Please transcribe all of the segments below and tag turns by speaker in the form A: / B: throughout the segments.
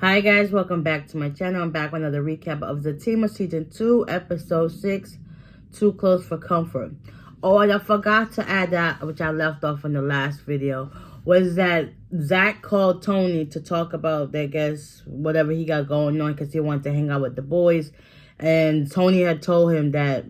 A: Hi guys, welcome back to my channel. I'm back with another recap of Zatima Season 2, Episode 6, Too Close for Comfort. Oh, and I forgot to add that, which I left off in the last video, was that Zach called Tony to talk about, I guess, whatever he got going on because he wanted to hang out with the boys. And Tony had told him that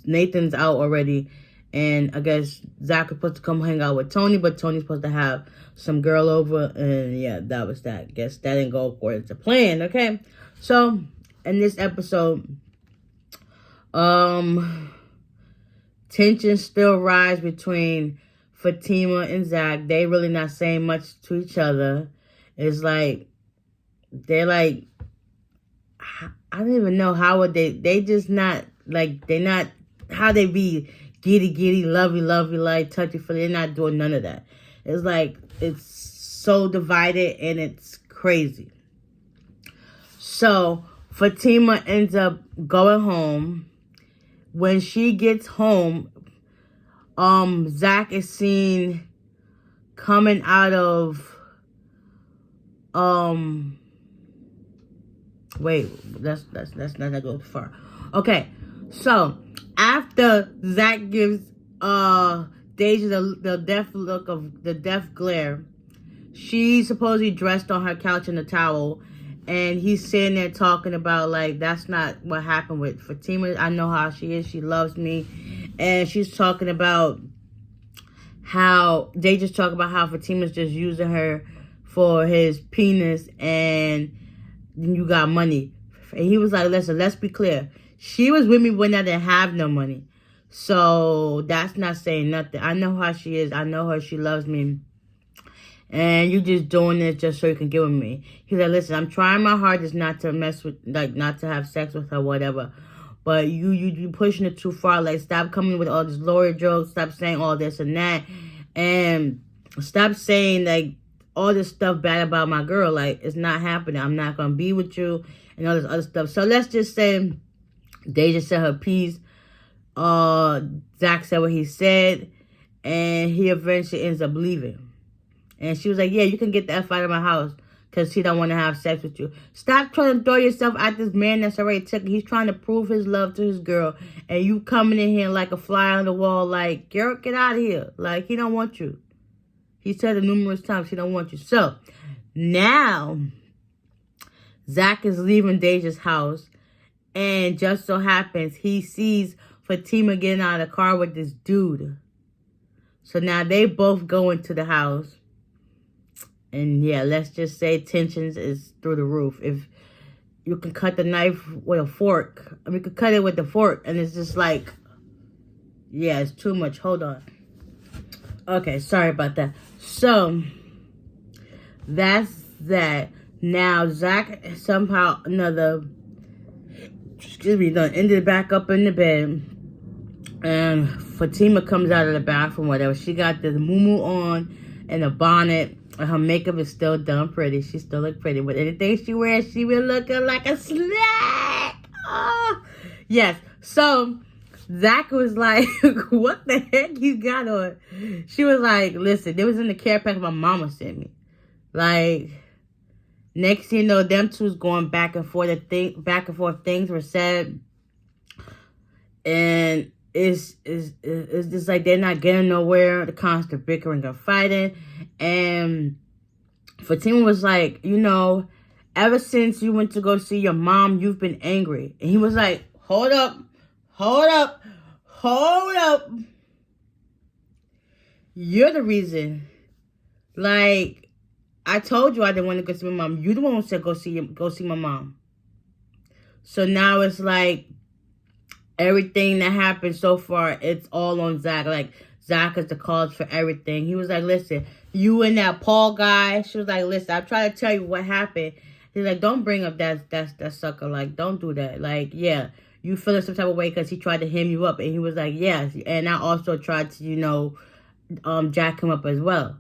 A: Nathan's out already, and I guess Zach was supposed to come hang out with Tony, but Tony's supposed to have some girl over, and yeah, that was that. I guess that didn't go according to plan, okay? So, in this episode, tensions still rise between Fatima and Zach. They really not saying much to each other. It's like, they're like, I don't even know how would they just not, like, they not, how they be giddy, lovey, like, touchy-feely. They're not doing none of that. It's like, it's so divided and it's crazy. So, Fatima ends up going home. When she gets home, Zach is seen coming out of, wait, that's not that go too far. Okay, so after Zach gives Deja the death look of the death glare, she's supposedly dressed on her couch in a towel, and he's sitting there talking about, like, that's not what happened with Fatima. I know how she is. She loves me. And she's talking about how they just talk about how Fatima's just using her for his penis and you got money. And he was like, listen, let's be clear. She was with me when I didn't have no money. So that's not saying nothing. I know how she is. I know her. She loves me. And you just doing this just so you can get with me. He's like, listen, I'm trying my hardest not to mess with, like, not to have sex with her, whatever. But you pushing it too far. Like, stop coming with all this lawyer jokes. Stop saying all this and that. And stop saying, like, all this stuff bad about my girl. Like, it's not happening. I'm not going to be with you and all this other stuff. So let's just say they just said her piece. Zach said what he said. And he eventually ends up leaving. And she was like, yeah, you can get the F out of my house because he don't want to have sex with you. Stop trying to throw yourself at this man that's already taken. He's trying to prove his love to his girl. And you coming in here like a fly on the wall, like, girl, get out of here. Like, he don't want you. He said it numerous times, he don't want you. So, now, Zach is leaving Deja's house. And just so happens, he sees Fatima getting out of the car with this dude. So now they both go into the house. And yeah, let's just say tensions is through the roof. If you can cut the knife with a fork, I mean, you can cut it with the fork, and it's just like, yeah, it's too much. Hold on. Okay, sorry about that. So, that's that. Now, Zach somehow ended back up in the bed. And Fatima comes out of the bathroom, whatever. She got this muumuu on and a bonnet. Her makeup is still done pretty. She still look pretty. But anything she wears, she will looking like a snack. Oh. Yes. So, Zach was like, what the heck you got on? She was like, listen, it was in the care package my mama sent me. Like, next thing you know, them two's going back and forth. Things were said. And it's just like they're not getting nowhere. The constant bickering and fighting. And Fatima was like, you know, ever since you went to go see your mom, you've been angry. And he was like, hold up. You're the reason. Like, I told you I didn't want to go see my mom. You the one who said go see my mom. So now it's like, everything that happened so far, it's all on Zach. Like, Zach is the cause for everything. He was like, listen, you and that Paul guy. She was like, listen, I'm trying to tell you what happened. He's like, don't bring up that sucker. Like, don't do that. Like, yeah, you feeling some type of way because he tried to hem you up. And he was like, yes. And I also tried to, you know, jack him up as well.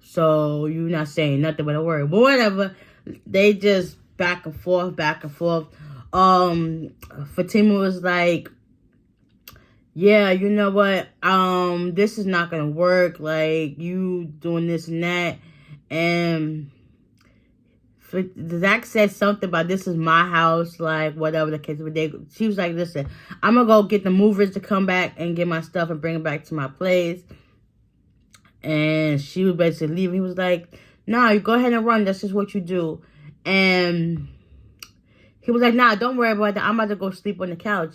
A: So, you're not saying nothing but a word. But whatever. They just back and forth. Fatima was like, yeah, you know what, this is not gonna work, like, you doing this and that. And Zach said something about this is my house, like whatever the case. But she was like, listen, I'm gonna go get the movers to come back and get my stuff and bring it back to my place. And she was basically leaving. He was like, nah, you go ahead and run. That's just what you do. And he was like, nah, don't worry about that. I'm about to go sleep on the couch.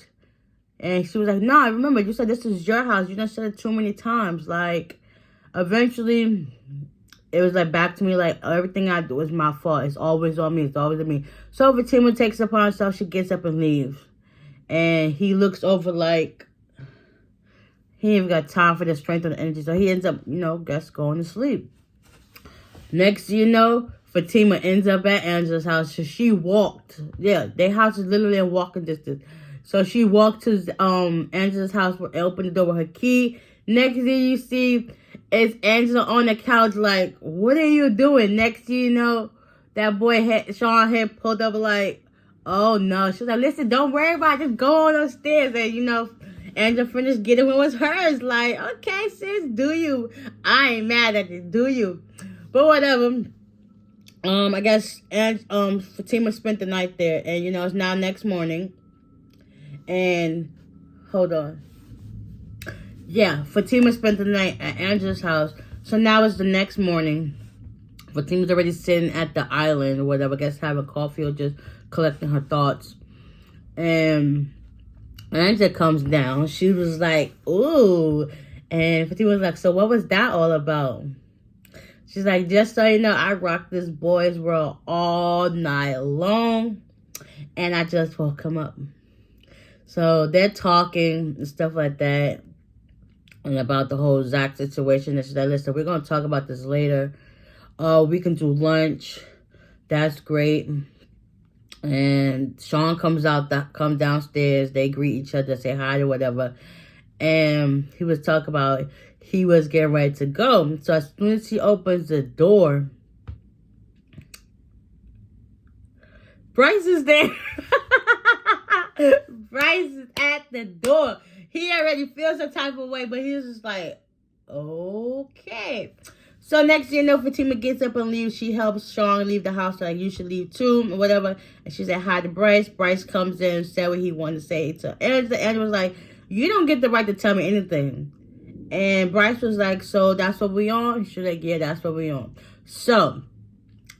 A: And she was like, nah, remember, you said this is your house. You done said it too many times. Like, eventually, it was like back to me, like, everything I do is my fault. It's always on me. It's always on me. So Fatima takes it upon herself. She gets up and leaves. And he looks over like, he ain't even got time for the strength or the energy. So he ends up, guess going to sleep. Next you know, Fatima ends up at Angela's house. So she walked. Yeah, their house is literally in walking distance. So she walked to Angela's house, opened the door with her key. Next thing you see is Angela on the couch like, what are you doing? Next thing you know, that boy Sean had pulled up like, oh no. She was like, listen, don't worry about it. Just go on upstairs. And Angela finished getting what was hers. Like, okay, sis, do you. I ain't mad at you. Do you. But whatever. I guess Fatima spent the night there. And, it's now next morning. And, hold on. Yeah, Fatima spent the night at Angela's house. So now it's the next morning. Fatima's already sitting at the island or whatever. I guess having coffee or just collecting her thoughts. And Angela comes down. She was like, ooh. And Fatima was like, so what was that all about? She's like, just so you know, I rocked this boy's world all night long. And I just woke him up. So they're talking and stuff like that. And about the whole Zach situation. And she's like, listen, we're going to talk about this later. We can do lunch. That's great. And Sean comes downstairs. They greet each other, say hi or whatever. And he was talking about he was getting ready to go. So as soon as he opens the door, Bryce is there. Bryce is at the door. He already feels some type of way, but he's just like, okay. So next thing you know, Fatima gets up and leaves. She helps Sean leave the house. Like, you should leave too, or whatever. And she said hi to Bryce. Bryce comes in and said what he wanted to say to Angela. Angela was like, you don't get the right to tell me anything. And Bryce was like, so that's what we on? She was like, yeah, that's what we on. So,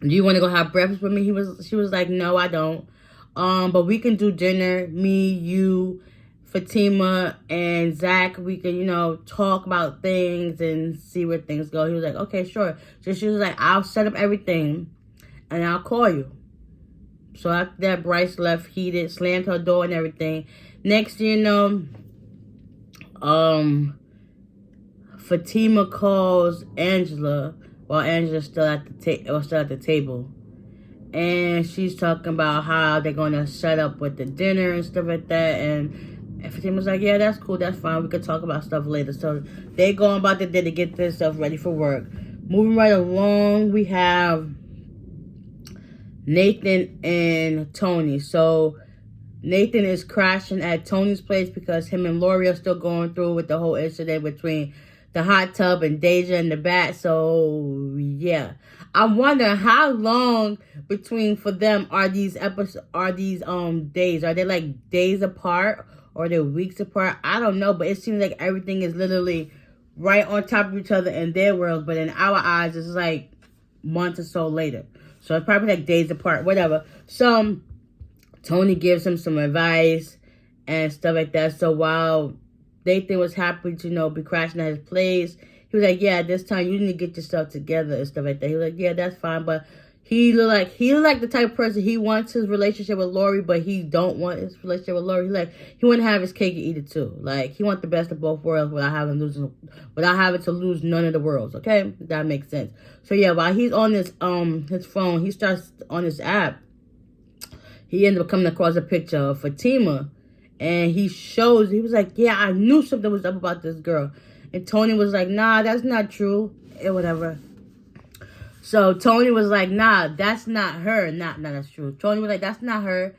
A: do you want to go have breakfast with me? She was like, no, I don't. But we can do dinner. Me, you, Fatima, and Zach. We can, talk about things and see where things go. He was like, okay, sure. So she was like, I'll set up everything and I'll call you. So after that, Bryce left heated, slammed her door and everything. Next thing you know, Fatima calls Angela while Angela's still at the table. And she's talking about how they're going to set up with the dinner and stuff like that. And Fatima's like, yeah, that's cool. That's fine. We could talk about stuff later. So they going about the day to get this stuff ready for work. Moving right along, we have Nathan and Tony. So Nathan is crashing at Tony's place because him and Lori are still going through with the whole incident between the hot tub and Deja and the bat. So yeah, I wonder how long between for them are these days? Are they like days apart or they're weeks apart? I don't know, but it seems like everything is literally right on top of each other in their world, but in our eyes it's like months or so later. So it's probably like days apart, whatever. So Tony gives him some advice and stuff like that. So while Nathan was happy to, be crashing at his place, he was like, yeah, this time you need to get yourself together and stuff like that. He was like, yeah, that's fine. But he looked like the type of person, he wants his relationship with Lori, but he don't want his relationship with Lori. He want to have his cake and eat it too. Like, he wants the best of both worlds without having to lose none of the worlds. Okay? That makes sense. So yeah, while he's on his phone, he starts on his app. He ended up coming across a picture of Fatima. And he was like, yeah, I knew something was up about this girl. And Tony was like, nah, that's not true. And whatever. So Tony was like, nah, that's not her. Nah, that's true. Tony was like, that's not her.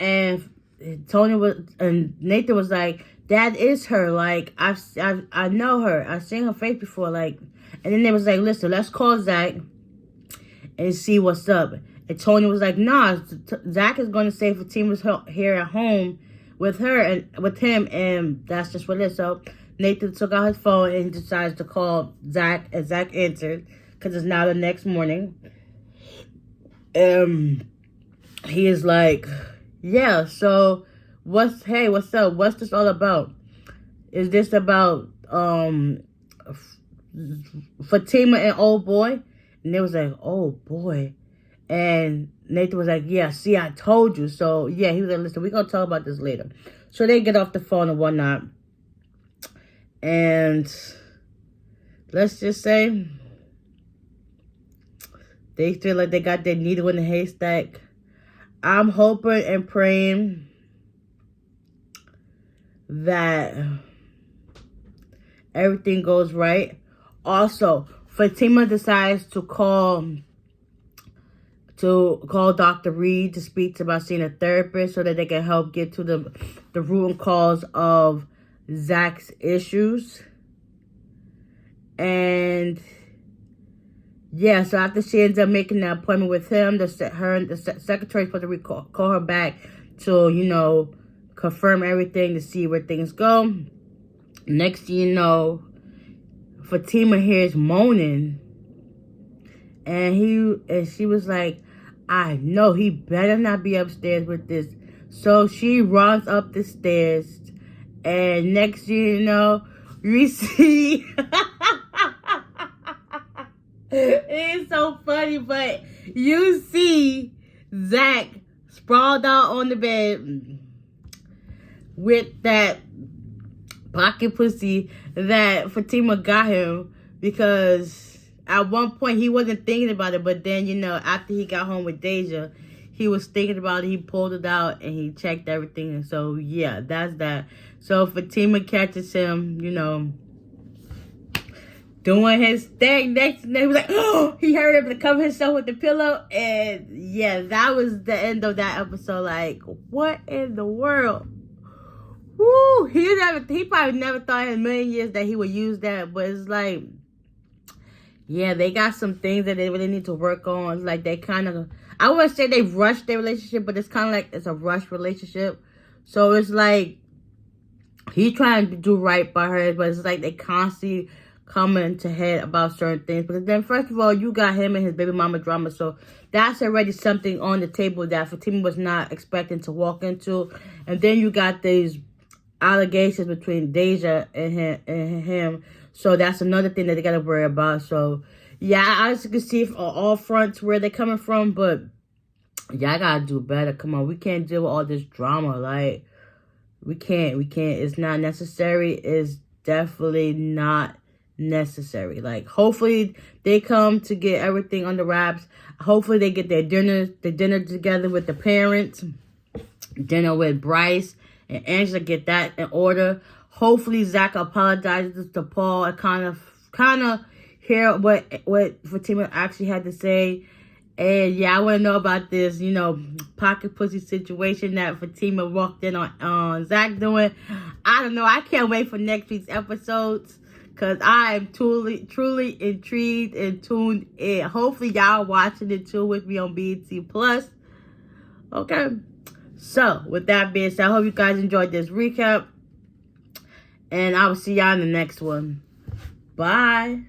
A: And Nathan was like, that is her. Like, I know her. I've seen her face before. Like, and then they was like, listen, let's call Zach and see what's up. And Tony was like, nah, Zach is going to say Fatima's here at home with her and with him, and that's just what it is. So Nathan took out his phone and decides to call Zach, and Zach answered because it's now the next morning. He is like, yeah, so what's up? What's this all about? Is this about Fatima and old boy? And they was like, oh boy. And Nathan was like, yeah, see, I told you. So yeah, he was like, listen, we're gonna talk about this later. So they get off the phone and whatnot. And let's just say they feel like they got their needle in the haystack. I'm hoping and praying that everything goes right. Also, Fatima decides to call Dr. Reed to speak about seeing a therapist so that they can help get to the root cause of Zach's issues. And yeah, so after she ends up making an appointment with him, the secretary is supposed to call her back to, you know, confirm everything to see where things go. Next thing you know, Fatima hears moaning, and she was like, I know he better not be upstairs with this. So she runs up the stairs, and next thing you know, we see it's so funny, but you see Zach sprawled out on the bed with that pocket pussy that Fatima got him, because at one point he wasn't thinking about it, but then, you know, after he got home with Deja, he was thinking about it. He pulled it out and he checked everything. And so yeah, that's that. So Fatima catches him, you know, doing his thing. Next, he was like, oh, he heard him to cover himself with the pillow. And yeah, that was the end of that episode. Like, what in the world? Woo! He probably never thought in a million years that he would use that. But it's like, yeah, they got some things that they really need to work on. It's like they kind of, I wouldn't say they rushed their relationship, but it's kind of like it's a rushed relationship. So it's like he's trying to do right by her, but it's like they constantly coming to head about certain things. Because then, first of all, you got him and his baby mama drama. So that's already something on the table that Fatima was not expecting to walk into. And then you got these allegations between Deja and him. So that's another thing that they got to worry about. So yeah, I just can see on all fronts where they're coming from. But y'all got to do better. Come on. We can't deal with all this drama. Like, we can't. It's not necessary. It's definitely not necessary. Like, hopefully they come to get everything under wraps. Hopefully they get their dinner together with the parents, dinner with Bryce and Angela, get that in order. Hopefully Zach apologizes to Paul and kind of hear what Fatima actually had to say. And yeah, I want to know about this, you know, pocket pussy situation that Fatima walked in on Zach doing. I don't know. I can't wait for next week's episodes, because I am truly intrigued and tuned in. Hopefully y'all watching it too with me on BET Plus. Okay. So, with that being said, I hope you guys enjoyed this recap. And I will see y'all in the next one. Bye.